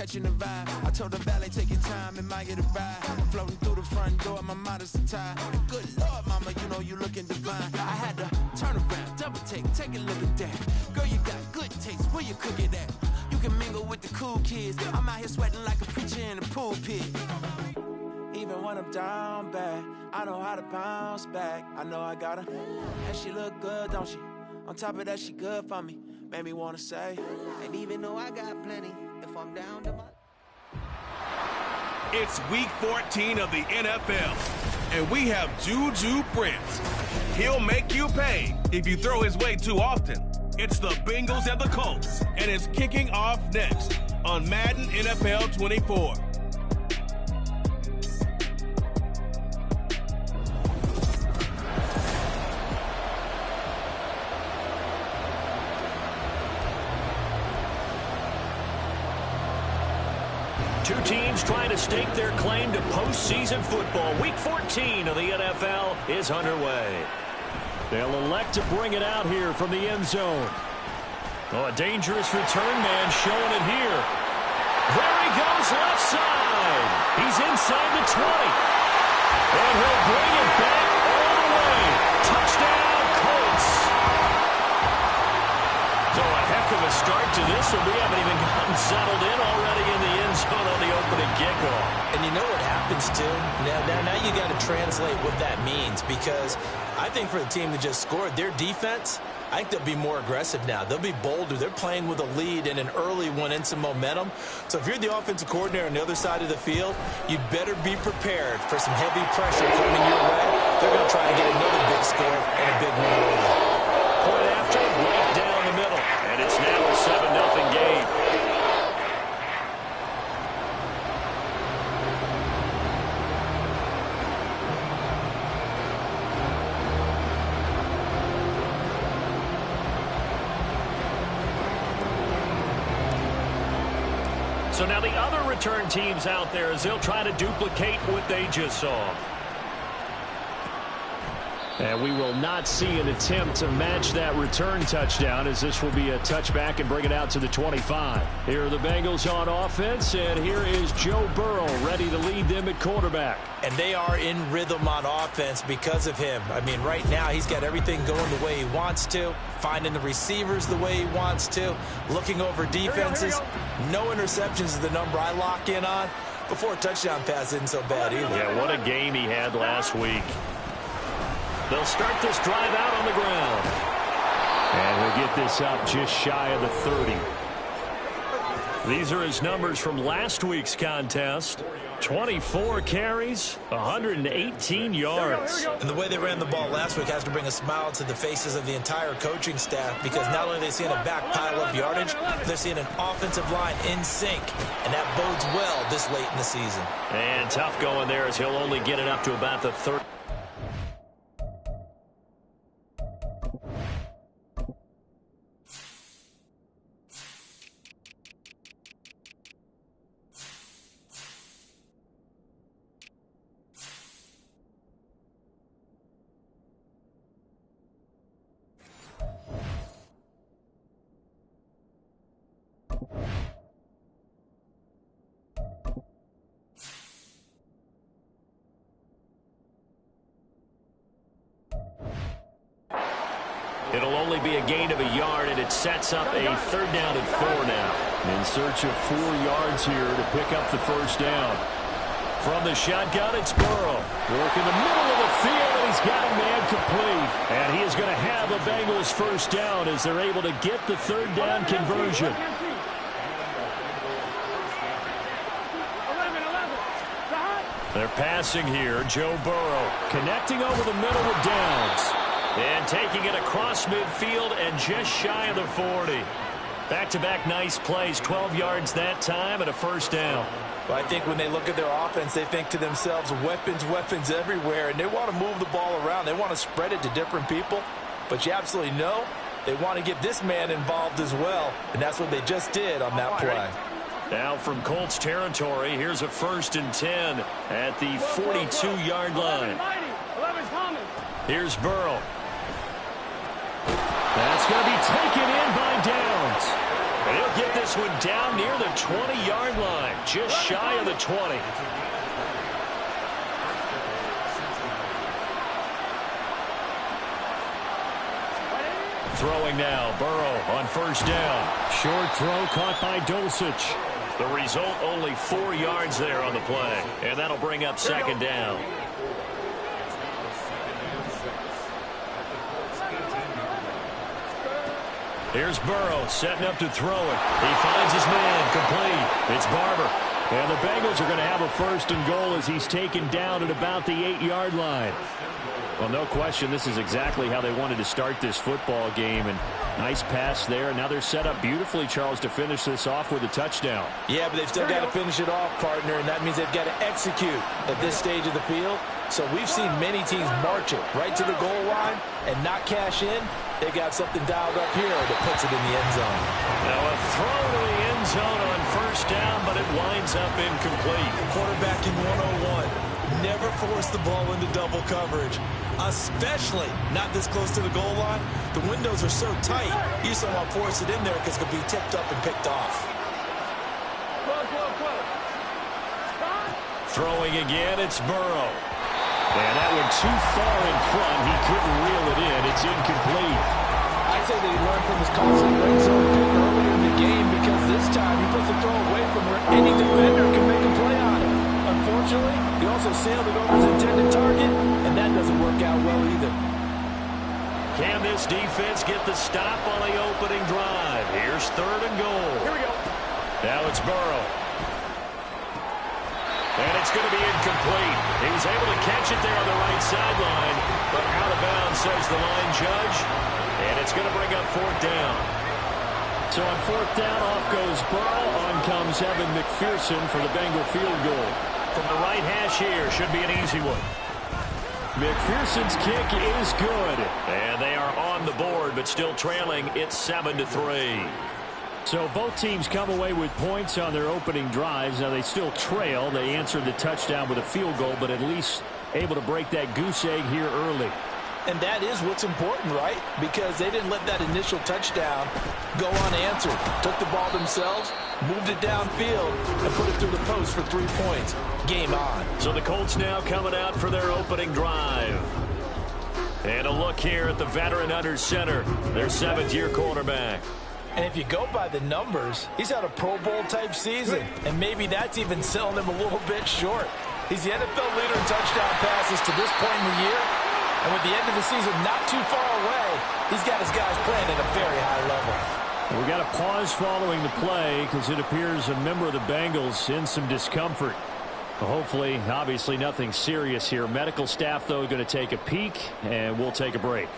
catching the vibe. I told the valet, take your time, it might get a ride. I'm floating through the front door, my modest attire. Good Lord, mama, you know you looking divine. I had to turn around, double take a look at that. Girl, you got good taste, where you cook it at? You can mingle with the cool kids. I'm out here sweating like a preacher in the pulpit. Even when I'm down bad, I know how to bounce back. I know I got her, and she look good, don't she? On top of that, she good for me. Made me wanna say, and even though I got plenty, if I'm down to my... It's week 14 of the NFL, and we have Juju Prince. He'll make you pay if you throw his way too often. It's the Bengals and the Colts, and it's kicking off next on Madden NFL 24. Two teams trying to stake their claim to postseason football. Week 14 of the NFL is underway. They'll elect to bring it out here from the end zone. Oh, a dangerous return man showing it here. There he goes, left side. He's inside the 20. And he'll bring it back all the way. Touchdown, Colts. So a heck of a start to this one. We haven't even gotten settled in already in the end zone on the opening kickoff. And you know what happens, too? Now you got to translate what that means, because I think for the team that just scored, their defense, I think they'll be more aggressive now. They'll be bolder. They're playing with a lead and an early one and some momentum. So if you're the offensive coordinator on the other side of the field, you'd better be prepared for some heavy pressure coming your way. They're going to try and get another big score and a big one early. Point after, right down the middle. And it's now a 7-0 game. So now the other return teams out there as they'll try to duplicate what they just saw. And we will not see an attempt to match that return touchdown, as this will be a touchback and bring it out to the 25. Here are the Bengals on offense, and here is Joe Burrow ready to lead them at quarterback. And they are in rhythm on offense because of him. I mean, right now he's got everything going the way he wants to, finding the receivers the way he wants to, looking over defenses. No interceptions is the number I lock in on. Before a touchdown pass isn't so bad either. Yeah, what a game he had last week. They'll start this drive out on the ground. And he'll get this up just shy of the 30. These are his numbers from last week's contest. 24 carries, 118 yards. And the way they ran the ball last week has to bring a smile to the faces of the entire coaching staff, because not only are they seeing a back pile of yardage, they're seeing an offensive line in sync. And that bodes well this late in the season. And tough going there, as he'll only get it up to about the 30. It'll only be a gain of a yard, and it sets up a 3rd down and 4 now. In search of 4 yards here to pick up the first down. From the shotgun, it's Burrow. Working the middle of the field, and he's got a man complete. And he is going to have a Bengals first down as they're able to get the 3rd down conversion. They're passing here. Joe Burrow connecting over the middle with Downs. And taking it across midfield and just shy of the 40. Back-to-back nice plays, 12 yards that time and a first down. Well, I think when they look at their offense, they think to themselves, weapons, weapons everywhere, and they want to move the ball around. They want to spread it to different people, but you absolutely know they want to get this man involved as well, and that's what they just did on that play. Now from Colts territory, here's a 1st and 10 at the 42-yard line. Here's Burrow. That's going to be taken in by Downs. And he'll get this one down near the 20-yard line, just shy of the 20. Throwing now, Burrow on first down. Short throw caught by Dulcich. The result, only 4 yards there on the play. And that'll bring up second down. Here's Burrow setting up to throw it. He finds his man, complete. It's Barber. And the Bengals are going to have a first and goal as he's taken down at about the 8-yard line. Well, no question, this is exactly how they wanted to start this football game. And nice pass there. Now they're set up beautifully, Charles, to finish this off with a touchdown. Yeah, but they've still got to finish it off, partner, and that means they've got to execute at this stage of the field. So we've seen many teams march it right to the goal line and not cash in. They got something dialed up here that puts it in the end zone. Now a throw to the end zone on first down, but it winds up incomplete. Quarterbacking 101. Never force the ball into double coverage, especially not this close to the goal line. The windows are so tight, you just don't want to force it in there because it could be tipped up and picked off. Throwing again, it's Burrow. And that went too far in front. He couldn't reel it in. It's incomplete. I'd say that he learned from his costly red zone pick earlier in the game because this time he puts the throw away from where any defender can make a play on it. Unfortunately, he also sailed it over his intended target, and that doesn't work out well either. Can this defense get the stop on the opening drive? Here's third and goal. Here we go. Now it's Burrow. And it's going to be incomplete. He was able to catch it there on the right sideline, but out of bounds, says the line judge. And it's going to bring up fourth down. So on fourth down, off goes Burrow. On comes Evan McPherson for the Bengal field goal. From the right hash here, should be an easy one. McPherson's kick is good. And they are on the board, but still trailing. It's 7-3. So both teams come away with points on their opening drives. Now they still trail. They answered the touchdown with a field goal, but at least able to break that goose egg here early. And that is what's important, right? Because they didn't let that initial touchdown go unanswered. Took the ball themselves, moved it downfield, and put it through the post for 3 points. Game on. So the Colts now coming out for their opening drive. And a look here at the veteran under center, their 7th-year quarterback. And if you go by the numbers, he's had a Pro Bowl-type season. And maybe that's even selling him a little bit short. He's the NFL leader in touchdown passes to this point in the year. And with the end of the season not too far away, he's got his guys playing at a very high level. We got a pause following the play because it appears a member of the Bengals in some discomfort. Hopefully, obviously nothing serious here. Medical staff, though, going to take a peek, and we'll take a break.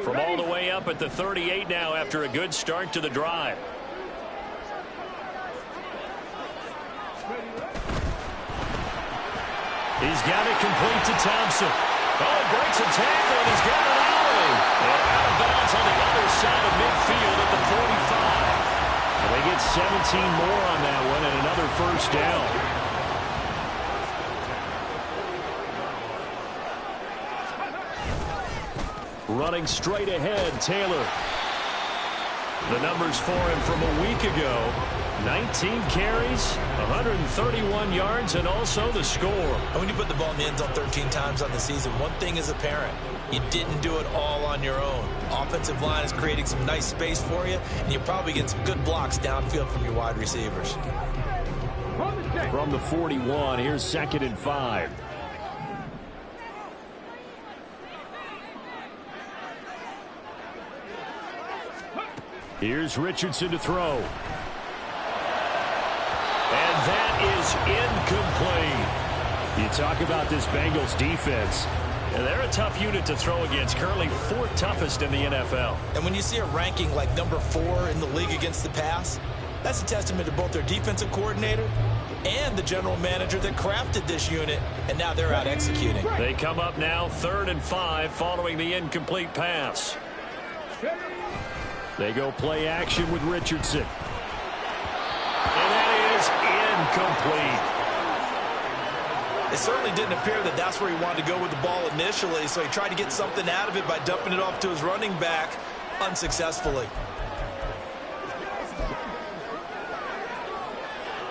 From all the way up at the 38 now after a good start to the drive. He's got it complete to Thompson. Oh, he breaks a tackle, and he's got it early. And out of bounds on the other side of midfield at the 45. And they get 17 more on that one and another first down. Running straight ahead, Taylor. The numbers for him from a week ago. 19 carries, 131 yards, and also the score. And when you put the ball in the end zone 13 times on the season, one thing is apparent. You didn't do it all on your own. Offensive line is creating some nice space for you, and you're probably getting some good blocks downfield from your wide receivers. From the 41, here's 2nd and 5. Here's Richardson to throw. And that is incomplete. You talk about this Bengals defense. And they're a tough unit to throw against. Currently 4th toughest in the NFL. And when you see a ranking like number 4 in the league against the pass, that's a testament to both their defensive coordinator and the general manager that crafted this unit. And now they're out executing. They come up now 3rd and 5 following the incomplete pass. They go play action with Richardson. incomplete. It certainly didn't appear that that's where he wanted to go with the ball initially, so he tried to get something out of it by dumping it off to his running back unsuccessfully.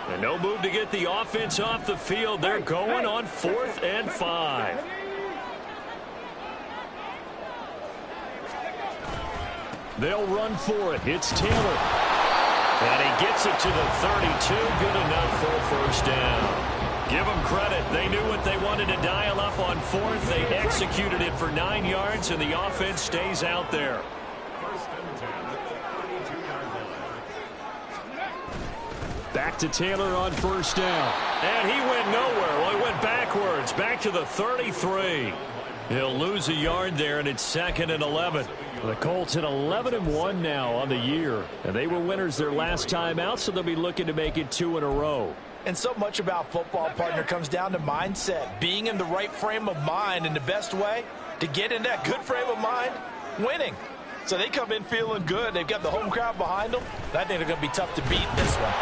And no move to get the offense off the field. They're going on 4th and 5. They'll run for it. It's Taylor. And he gets it to the 32. Good enough for a first down. Give them credit. They knew what they wanted to dial up on 4th. They executed it for 9 yards, and the offense stays out there. Back to Taylor on first down. And he went nowhere. Well, he went backwards. Back to the 33. He'll lose a yard there, and it's 2nd and 11. The Colts at 11-1 now on the year. And they were winners their last time out, so they'll be looking to make it 2 in a row. And so much about football, partner, comes down to mindset. Being in the right frame of mind, and the best way to get in that good frame of mind, winning. So they come in feeling good. They've got the home crowd behind them. And I think they're going to be tough to beat in this one.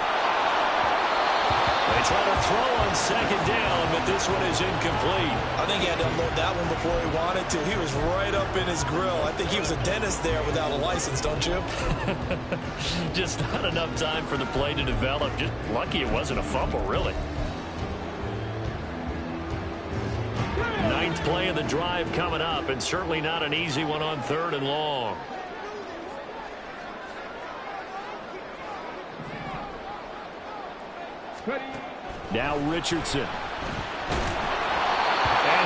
They try to throw on 2nd down, but this one is incomplete. I think he had to unload that one before he wanted to. He was right up in his grill. I think he was a dentist there without a license, don't you? Just not enough time for the play to develop. Just lucky it wasn't a fumble, really. 9th play of the drive coming up, and certainly not an easy one on 3rd and long. Now Richardson. And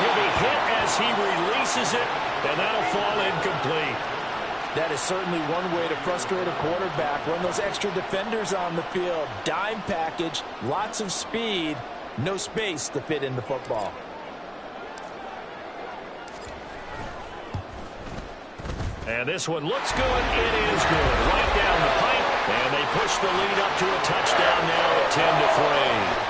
he'll be hit as he releases it, and that'll fall incomplete. That is certainly one way to frustrate a quarterback. Run those extra defenders on the field. Dime package, lots of speed, no space to fit in the football. And this one looks good. It is good. Right down the pipe. And they push the lead up to a touchdown now at 10-3.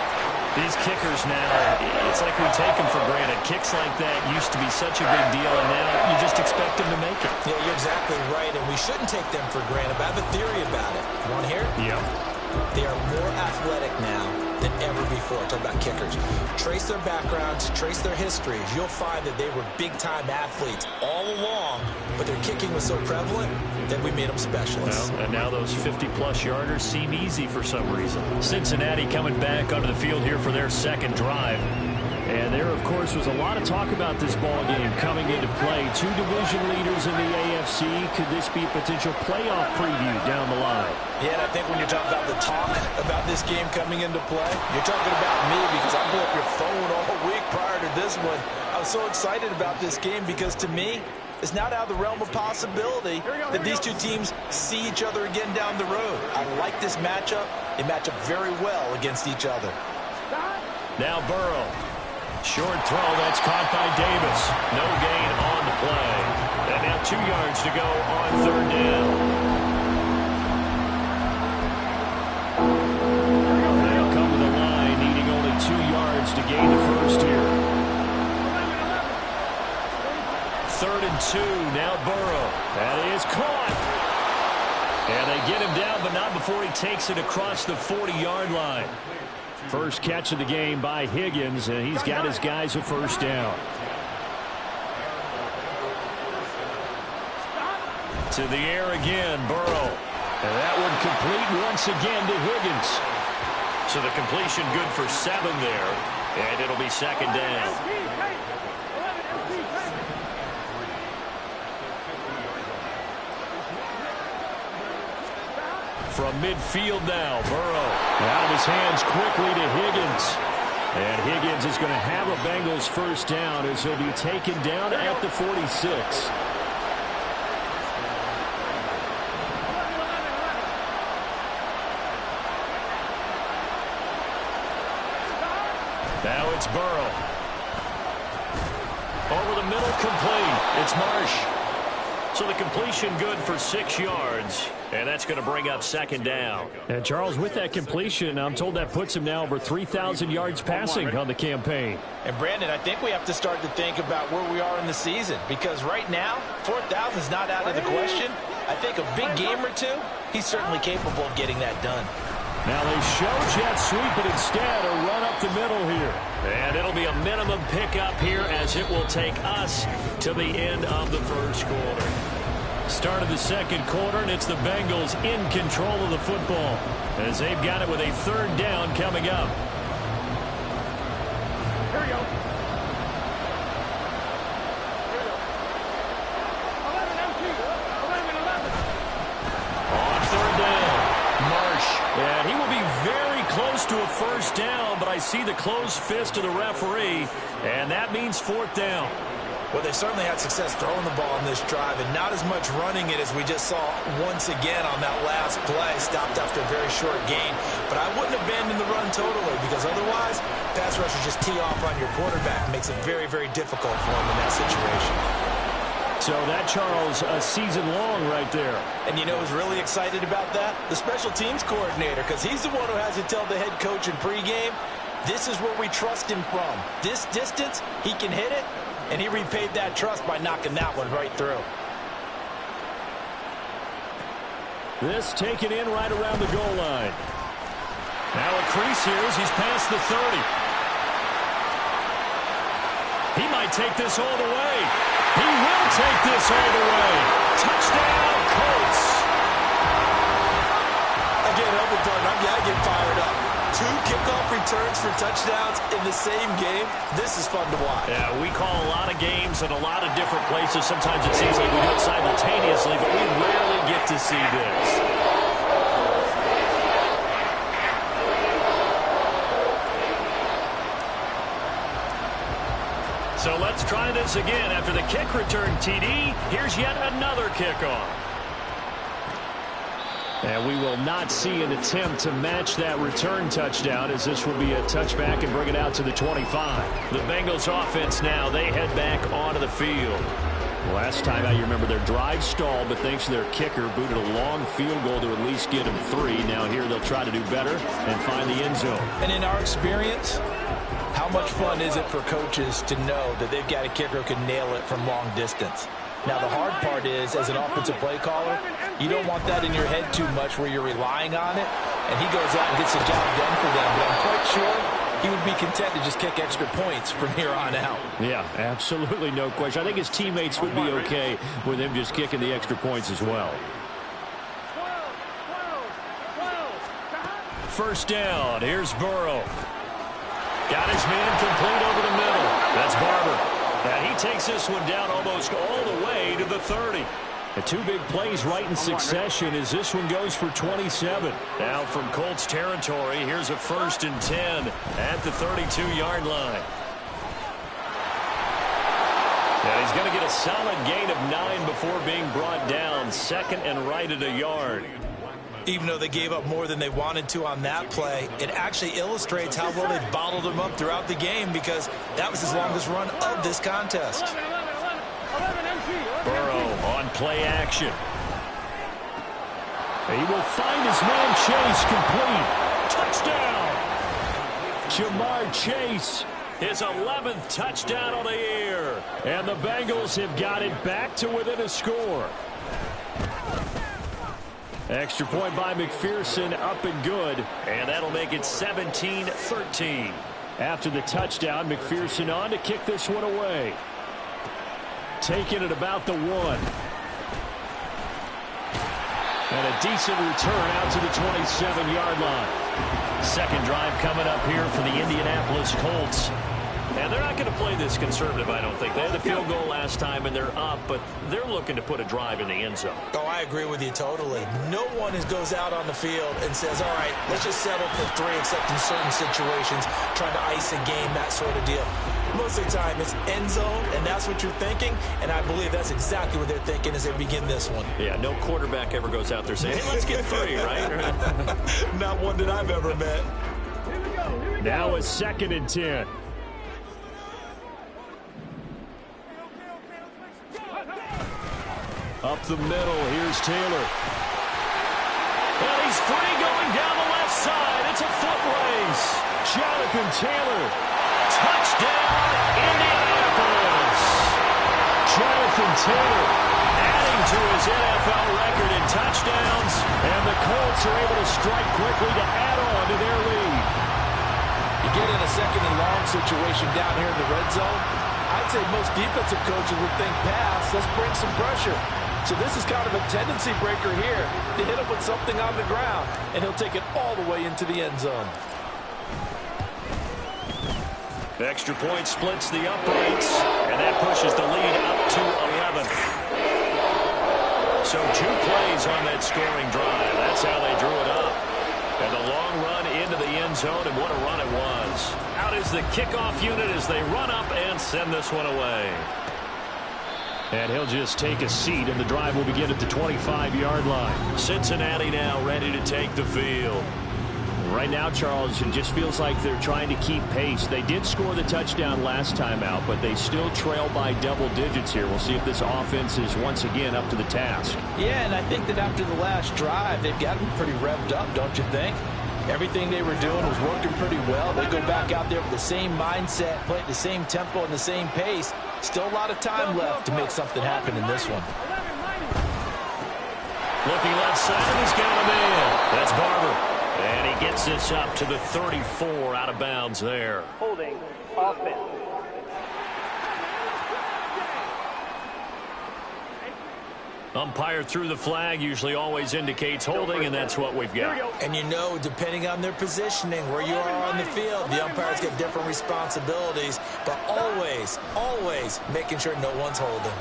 These kickers now, it's like we take them for granted. Kicks like that used to be such a big deal, and now you just expect them to make it. Yeah, you're exactly right, and we shouldn't take them for granted. But I have a theory about it. You want to hear it? Yeah. They are more athletic now than ever before. Talk about kickers. Trace their backgrounds, trace their histories. You'll find that they were big-time athletes all along, but their kicking was so prevalent that we made them specialists. Well, and now those 50-plus yarders seem easy for some reason. Cincinnati coming back onto the field here for their 2nd drive. And there, of course, was a lot of talk about this ball game coming into play. 2 division leaders in the AFC. Could this be a potential playoff preview down the line? Yeah, and I think when you're talking about the talk about this game coming into play, you're talking about me because I blew up your phone all week prior to this one. I was so excited about this game because, to me, it's not out of the realm of possibility that these two teams see each other again down the road. I like this matchup. They match up very well against each other. Now Burrow. Short throw, that's caught by Davis. No gain on the play. And now 2 yards to go on 3rd down. They'll come to the line, needing only 2 yards to gain the first here. 3rd and 2, now Burrow. That is caught. And they get him down, but not before he takes it across the 40-yard line. First catch of the game by Higgins, and he's got his guys a first down. To the air again, Burrow. And that one complete once again to Higgins. So the completion good for 7 there, and it'll be 2nd down. From midfield now, Burrow. Out of his hands quickly to Higgins. And Higgins is going to have a Bengals first down as he'll be taken down at the 46. Now it's Burrow. Over the middle, complete. It's Marsh. So the completion good for 6 yards, and that's going to bring up 2nd down. And Charles, with that completion, I'm told that puts him now over 3,000 yards passing on the campaign. And Brandon, I think we have to start to think about where we are in the season, because right now, 4,000 is not out of the question. I think a big game or two, he's certainly capable of getting that done. Now they show jet sweep, but instead a run up the middle here. And it'll be a minimum pickup here as it will take us to the end of the first quarter. Start of the second quarter, and it's the Bengals in control of the football as they've got it with a third down coming up. Here we go. On third down, Marsh. And he will be very close to a first down, but I see the closed fist of the referee, and that means fourth down. Well, they certainly had success throwing the ball in this drive, and not as much running it as we just saw once again on that last play. Stopped after a very short gain. But I wouldn't abandon the run totally, because otherwise, pass rushers just tee off on your quarterback. It makes it very, very difficult for him in that situation. So that, Charles, a season long right there. And you know who's really excited about that? The special teams coordinator, because he's the one who has to tell the head coach in pregame, this is where we trust him from. This distance, he can hit it. And he repaid that trust by knocking that one right through. This taken in right around the goal line. Now a crease here as he's past the 30. He might take this all the way. He will take this all the way. Touchdown, Colts. Again, I get fired up. 2 kickoff returns for touchdowns in the same game. This is fun to watch. Yeah, we call a lot of games in a lot of different places. Sometimes it seems like we do it simultaneously, but we rarely get to see this. So let's try this again. After the kick return TD, here's yet another kickoff. And we will not see an attempt to match that return touchdown, as this will be a touchback and bring it out to the 25. The Bengals offense now, they head back onto the field. Last time out, you remember their drive stalled, but thanks to their kicker, booted a long field goal to at least get them 3. Now here they'll try to do better and find the end zone. And in our experience, how much fun is it for coaches to know that they've got a kicker who can nail it from long distance? Now, the hard part is, as an offensive play caller, you don't want that in your head too much where you're relying on it, and he goes out and gets the job done for them. But I'm quite sure he would be content to just kick extra points from here on out. Yeah, absolutely no question. I think his teammates would be okay with him just kicking the extra points as well. First down. Here's Burrow. Got his man complete over the middle. That's Barber. And he takes this one down almost all the way to the 30. The 2 big plays right in succession as this one goes for 27. Now from Colts territory, here's a 1st and 10 at the 32-yard line. And he's going to get a solid gain of 9 before being brought down. 2nd and right at a yard. Even though they gave up more than they wanted to on that play, it actually illustrates how well they bottled him up throughout the game, because that was his longest run of this contest. Burrow on play action. He will find his man Chase complete. Touchdown! Jamar Chase, his 11th touchdown on the year. And the Bengals have got it back to within a score. Extra point by McPherson, up and good. And that'll make it 17-13. After the touchdown, McPherson on to kick this one away. Taking it about the 1. And a decent return out to the 27-yard line. Second drive coming up here for the Indianapolis Colts. And they're not going to play this conservative, I don't think. They had the field goal last time, and they're up, but they're looking to put a drive in the end zone. Oh, I agree with you totally. No one goes out on the field and says, all right, let's just settle for 3, except in certain situations, trying to ice a game, that sort of deal. Most of the time, it's end zone, and that's what you're thinking, and I believe that's exactly what they're thinking as they begin this one. Yeah, no quarterback ever goes out there saying, hey, let's get 3, right? Not one that I've ever met. Now a 2nd and 10. Up the middle, here's Taylor. And he's free going down the left side. It's a foot race. Jonathan Taylor. Touchdown, Indianapolis. Jonathan Taylor adding to his NFL record in touchdowns, and the Colts are able to strike quickly to add on to their lead. You get in a second and long situation down here in the red zone, I'd say most defensive coaches would think pass, let's bring some pressure. So this is kind of a tendency breaker here to hit him with something on the ground, and he'll take it all the way into the end zone. The extra point splits the uprights, and that pushes the lead up to 11. So 2 plays on that scoring drive. That's how they drew it up. And a long run into the end zone, and what a run it was. Out is the kickoff unit as they run up and send this one away. And he'll just take a seat, and the drive will begin at the 25-yard line. Cincinnati now ready to take the field. Right now, Charles, it just feels like they're trying to keep pace. They did score the touchdown last time out, but they still trail by double digits here. We'll see if this offense is once again up to the task. Yeah, and I think that after the last drive, they've gotten pretty revved up, don't you think? Everything they were doing was working pretty well. They go back out there with the same mindset, play at the same tempo and the same pace. Still a lot of time left to make something happen in this one. Looking left side, he's got him in. That's Barber. And he gets this up to the 34 out of bounds there. Holding offense. Umpire threw the flag, usually always indicates holding, and that's what we've got. And you know, depending on their positioning, where you are on the field, the umpires get different responsibilities, but always, always making sure no one's holding.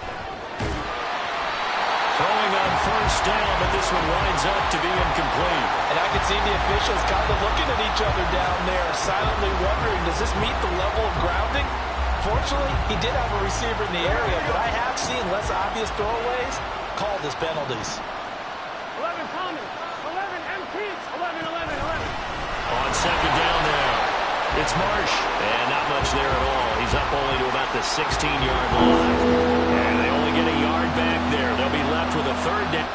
Throwing on first down, but this one winds up to be incomplete. And I can see the officials kind of looking at each other down there, silently wondering, does this meet the level of grounding? Fortunately, he did have a receiver in the area, but I have seen less obvious throwaways called as penalties. 11 Thomas, 11 MPs, 11. On second down now, it's Marsh. And not much there at all. He's up only to about the 16-yard line. And they only get a yard back there. They'll be left with a third down.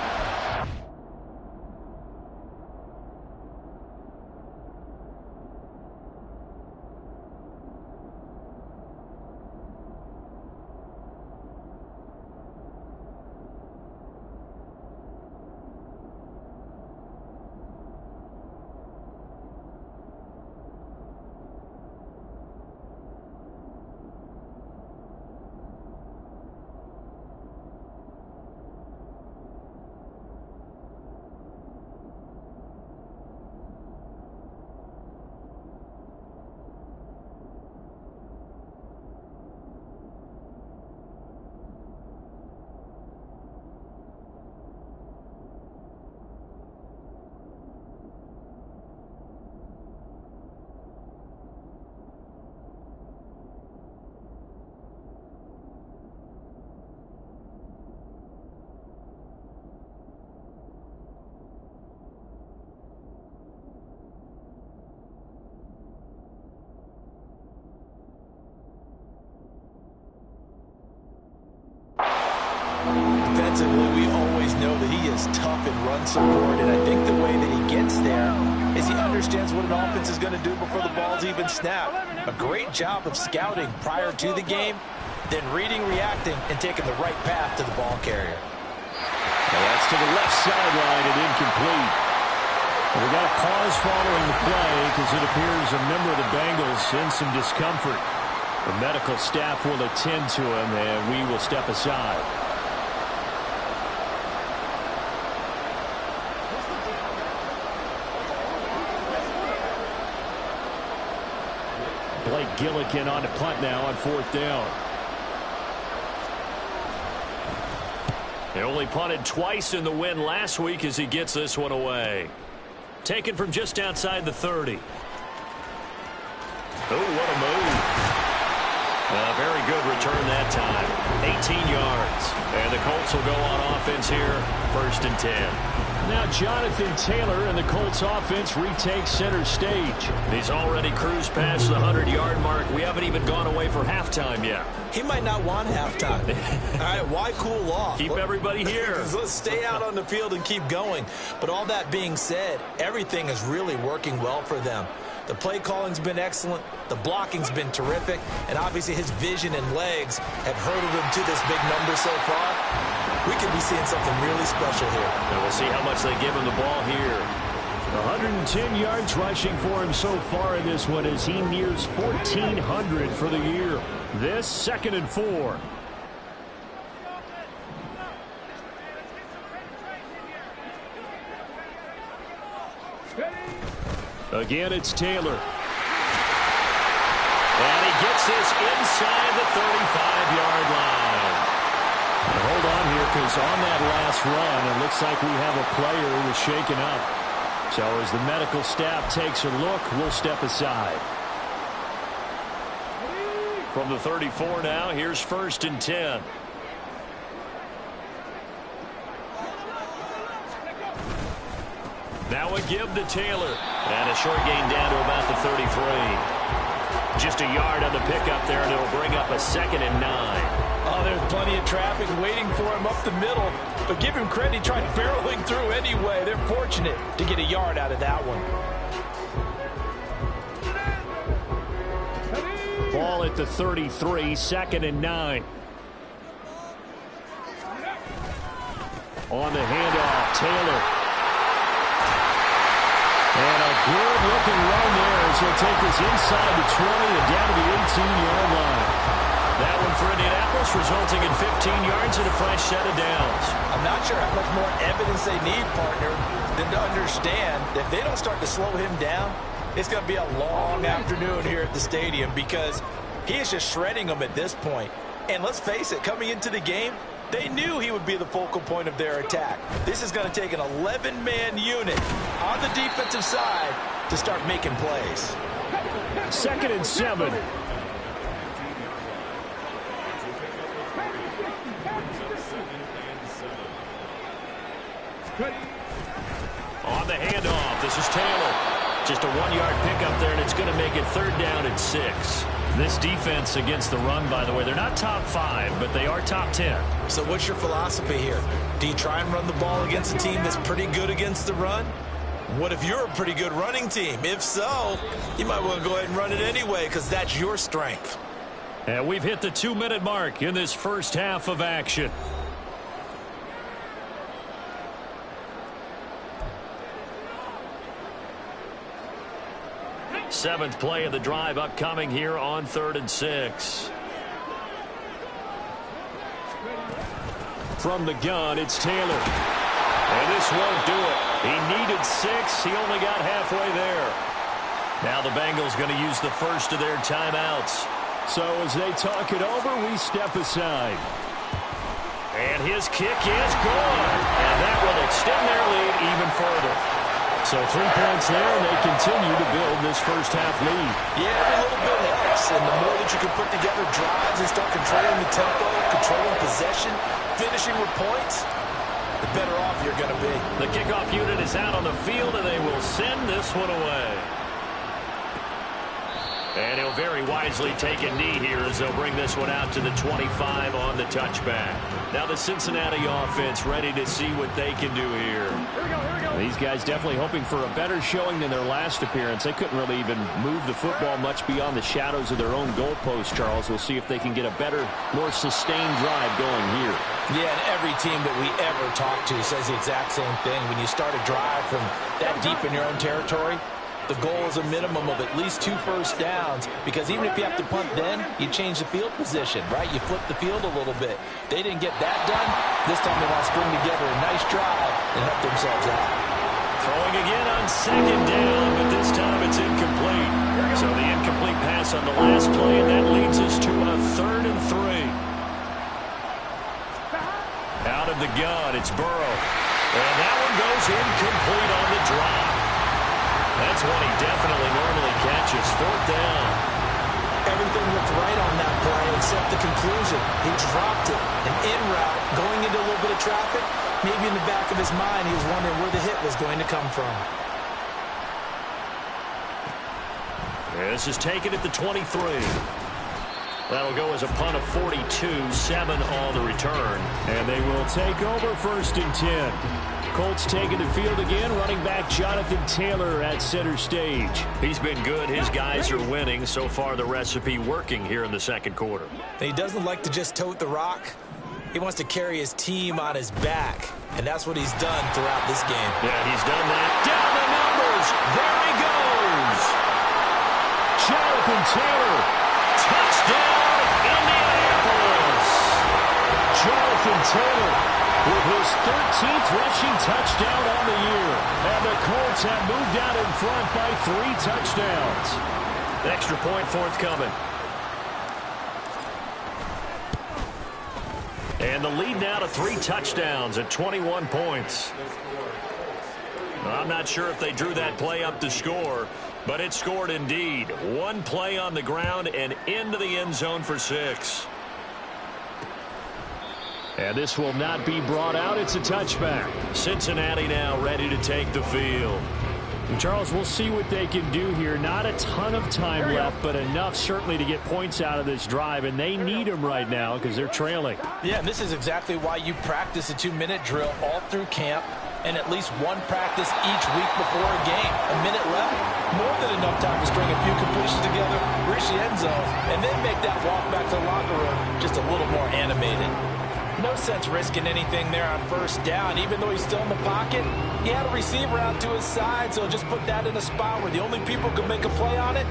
Defensively, we always know that he is tough in run support, and I think the way that he gets there is he understands what an offense is going to do before the ball's even snapped. A great job of scouting prior to the game, then reading, reacting, and taking the right path to the ball carrier. Well, that's to the left sideline and incomplete. We got a pause following the play because it appears a member of the Bengals in some discomfort. The medical staff will attend to him, and we will step aside. Blake Gillikin on to punt now on fourth down. They only punted twice in the win last week as he gets this one away. Taken from just outside the 30. Oh, what a move. A very good return that time. 18 yards. And the Colts will go on offense here. 1st and 10. Now Jonathan Taylor and the Colts offense retake center stage. He's already cruised past the 100-yard mark. We haven't even gone away for halftime yet. He might not want halftime. All right, why cool off? Keep everybody here. Let's stay out on the field and keep going. But all that being said, everything is really working well for them. The play calling's been excellent. The blocking's been terrific. And obviously his vision and legs have hurdled him to this big number so far. we could be seeing something really special here. And we'll see how much they give him the ball here. 110 yards rushing for him so far in this one as he nears 1,400 for the year. This 2nd and 4. Again, it's Taylor. And he gets this inside the 35-yard line. And hold on here, because on that last run, it looks like we have a player who was shaken up. So as the medical staff takes a look, we'll step aside. From the 34 now, here's 1st and 10. Now a give to Taylor. And a short gain down to about the 33. Just a yard on the pickup there, and it'll bring up a 2nd and 9. Oh, there's plenty of traffic waiting for him up the middle. But give him credit, he tried barreling through anyway. They're fortunate to get a yard out of that one. Ball at the 33, 2nd and 9. On the handoff, Taylor. And a good-looking run there as he'll take this inside the 20 and down to the 18-yard line. That one for Indianapolis, resulting in 15 yards and a fresh set of downs. I'm not sure how much more evidence they need, partner, than to understand that if they don't start to slow him down, it's going to be a long afternoon here at the stadium because he is just shredding them at this point. And let's face it, coming into the game, they knew he would be the focal point of their attack. This is going to take an 11-man unit on the defensive side to start making plays. 2nd and 7. On the handoff, this is Taylor. Just a 1-yard pickup there, and it's going to make it 3rd down and 6. This defense against the run, by the way, they're not top 5, but they are top 10. So what's your philosophy here? Do you try and run the ball against a team that's pretty good against the run? What if you're a pretty good running team? If so, you might want to go ahead and run it anyway because that's your strength. And we've hit the 2-minute mark in this first half of action. Seventh play of the drive upcoming here on 3rd and 6. From the gun, it's Taylor. And this won't do it. He needed 6. He only got halfway there. Now the Bengals going to use the first of their timeouts. So as they talk it over, we step aside. And his kick is good. And that will extend their lead even further. So 3 points there, and they continue to build this first half lead. Yeah, every little bit helps. And the more that you can put together drives and start controlling the tempo, controlling possession, finishing with points, the better off you're going to be. The kickoff unit is out on the field, and they will send this one away. And he'll very wisely take a knee here as they'll bring this one out to the 25 on the touchback. Now the Cincinnati offense ready to see what they can do here. These guys definitely hoping for a better showing than their last appearance. They couldn't really even move the football much beyond the shadows of their own goalpost, Charles. We'll see if they can get a better, more sustained drive going here. Yeah, and every team that we ever talk to says the exact same thing. When you start a drive from that deep in your own territory, the goal is a minimum of at least 2 first downs because even if you have to punt then, you change the field position, right? You flip the field a little bit. They didn't get that done. This time they want to string together a nice drive and help themselves out. Throwing again on 2nd down, but this time it's incomplete. So the incomplete pass on the last play, and that leads us to a 3rd and 3. Out of the gun, it's Burrow. And that one goes incomplete on the drop. That's one he definitely normally catches. 4th down. Everything looked right on that play except the conclusion. He dropped it. And en route, going into a little bit of traffic, maybe in the back of his mind he was wondering where the hit was going to come from. This is taken at the 23. That'll go as a punt of 42, 7 on the return. And they will take over 1st and 10. Colts taking the field again. Running back Jonathan Taylor at center stage. He's been good. His guys are winning. So far, the recipe working here in the 2nd quarter. He doesn't like to just tote the rock. He wants to carry his team on his back, and that's what he's done throughout this game. Yeah, he's done that. Down the numbers. There he goes. Jonathan Taylor. Touchdown, Indianapolis. Jonathan Taylor with his 13th rushing touchdown on the year. And the Colts have moved out in front by 3 touchdowns. Extra point forthcoming. And the lead now to 3 touchdowns at 21 points. I'm not sure if they drew that play up to score, but it scored indeed. 1 play on the ground and into the end zone for 6. And this will not be brought out. It's a touchback. Cincinnati now ready to take the field. And Charles, we'll see what they can do here. Not a ton of time left, but enough certainly to get points out of this drive, and they need them right now because they're trailing. Yeah, and this is exactly why you practice a 2-minute drill all through camp and at least 1 practice each week before a game. A minute left, more than enough time to string a few completions together, reach the end zone, and then make that walk back to the locker room just a little more animated. No sense risking anything there on first down. Even though he's still in the pocket, he had a receiver out to his side, so just put that in a spot where the only people could make a play on it.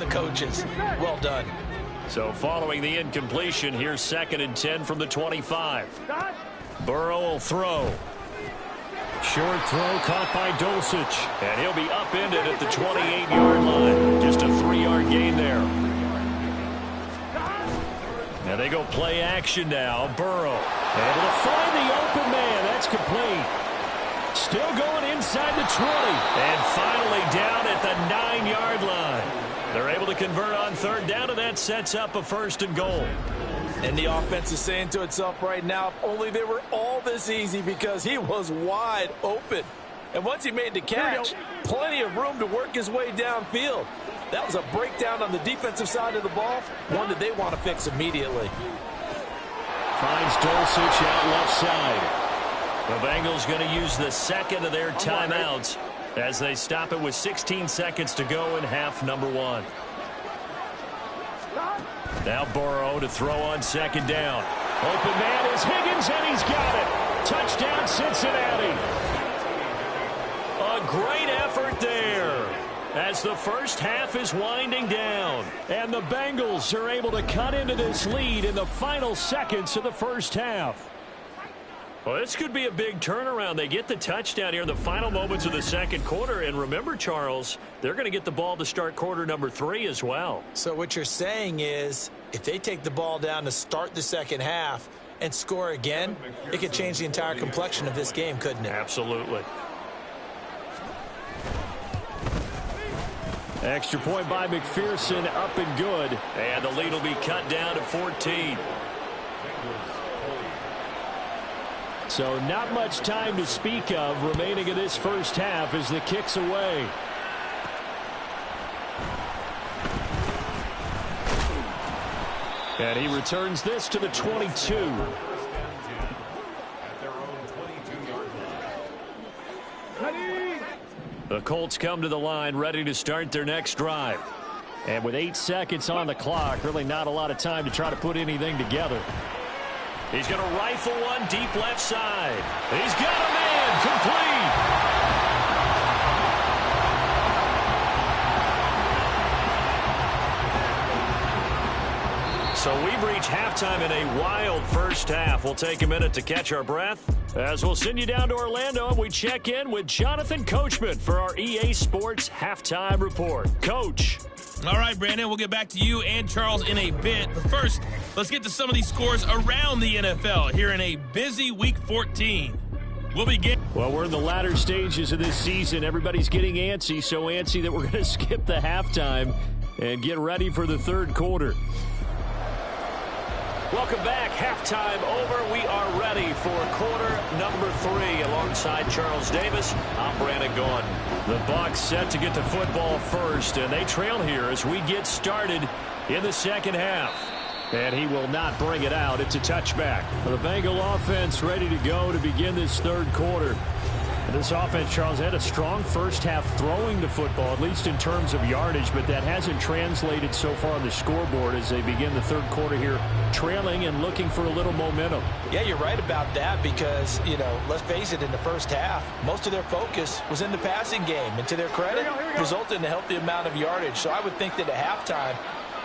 the coaches. Well done. So following the incompletion, here's 2nd and 10 from the 25. Burrow will throw. Short throw caught by Dulcich. And he'll be upended at the 28-yard line. Just a 3-yard gain there. Now they go play action now. Burrow able to find the open man. That's complete. Still going inside the 20. And finally down at the 9-yard line. They're able to convert on 3rd down, and that sets up a 1st and goal. And the offense is saying to itself right now, if only they were all this easy, because he was wide open. And once he made the catch, plenty of room to work his way downfield. That was a breakdown on the defensive side of the ball, one that they want to fix immediately. Finds Dulcich out left side. The Bengals going to use the 2nd of their timeouts as they stop it with 16 seconds to go in half number 1. Now Burrow to throw on 2nd down. Open man is Higgins, and he's got it. Touchdown, Cincinnati. A great effort there as the first half is winding down. And the Bengals are able to cut into this lead in the final seconds of the first half. Well, this could be a big turnaround. They get the touchdown here in the final moments of the 2nd quarter. And remember, Charles, they're going to get the ball to start quarter number 3 as well. So what you're saying is, if they take the ball down to start the 2nd half and score again, it could change the entire complexion of this game, couldn't it? Absolutely. Extra point by McPherson, up and good. And the lead will be cut down to 14. So not much time to speak of remaining in this first half as the kick's away. And he returns this to the 22. The Colts come to the line ready to start their next drive. And with 8 seconds on the clock, really not a lot of time to try to put anything together. He's going to rifle one deep left side. He's got a man complete. So we've reached halftime in a wild first half. We'll take a minute to catch our breath as we'll send you down to Orlando and we check in with Jonathan Coachman for our EA Sports Halftime Report. Coach. All right, Brandon, we'll get back to you and Charles in a bit. But first, let's get to some of these scores around the NFL here in a busy Week 14. We'll begin. Well, we're in the latter stages of this season. Everybody's getting antsy, so antsy that we're going to skip the halftime and get ready for the 3rd quarter. Welcome back. Halftime over. We are ready for quarter number 3. Alongside Charles Davis, I'm Brandon Gaughan. The Bucs set to get the football first, and they trail here as we get started in the 2nd half. And he will not bring it out. It's a touchback. The Bengal offense ready to go to begin this 3rd quarter. This offense, Charles, had a strong first half throwing the football, at least in terms of yardage, but that hasn't translated so far on the scoreboard as they begin the 3rd quarter here, trailing and looking for a little momentum. Yeah, you're right about that because, let's face it, in the first half, most of their focus was in the passing game. And to their credit, resulted in a healthy amount of yardage. So I would think that at halftime,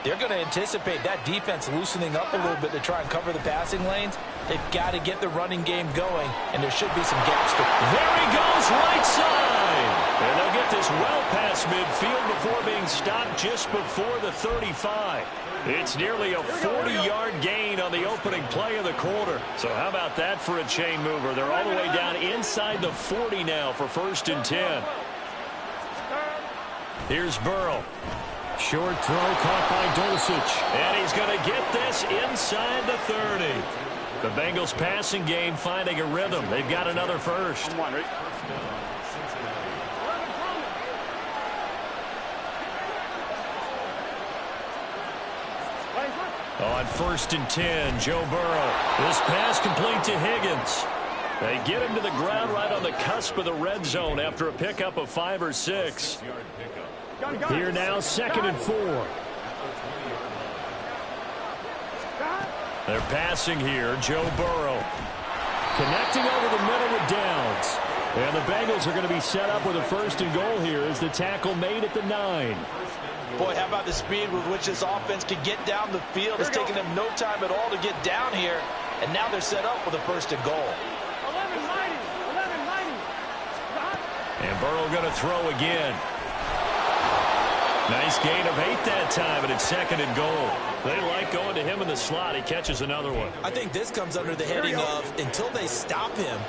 they're going to anticipate that defense loosening up a little bit to try and cover the passing lanes. They've got to get the running game going, and there should be some gaps. There he goes, right side. And they'll get this well past midfield before being stopped just before the 35. It's nearly a 40-yard gain on the opening play of the quarter. So how about that for a chain mover? They're all the way down inside the 40 now for 1st and 10. Here's Burrow. Short throw caught by Dulcich. And he's going to get this inside the 30. The Bengals passing game finding a rhythm. They've got another first. On 1st and 10, Joe Burrow. This pass complete to Higgins. They get him to the ground right on the cusp of the red zone after a pickup of 5 or 6. Here now, 2nd and 4. They're passing here, Joe Burrow. Connecting over the middle with Downs. And the Bengals are going to be set up with a 1st and goal here as the tackle made at the 9. Boy, how about the speed with which this offense can get down the field? It's taking them no time at all to get down here. And now they're set up with a 1st and goal. 11-90. And Burrow going to throw again. Nice gain of 8 that time, and it's 2nd and goal. They like going to him in the slot. He catches another one. I think this comes under the heading of, until they stop him,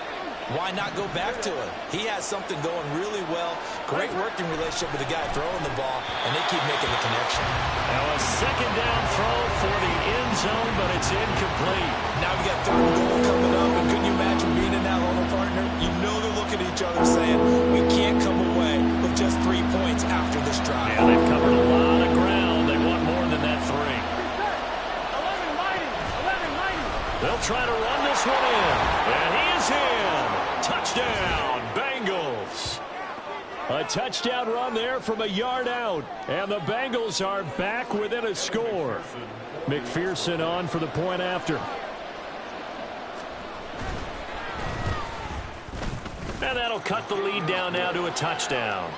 why not go back to him? He has something going really well. Great working relationship with the guy throwing the ball, and they keep making the connection. Now a 2nd down throw for the end zone, but it's incomplete. Now we got 3rd and goal coming up, and couldn't you imagine being in that huddle, partner? You know they're looking at each other saying, we can't come away with just 3 points after this drive. Yeah, they've covered a lot of ground. They want more than that 3. 11-90. They'll try to run this one in, and he is in. Touchdown, Bengals. A touchdown run there from a yard out, and the Bengals are back within a score. McPherson on for the point after. And that'll cut the lead down now to a touchdown.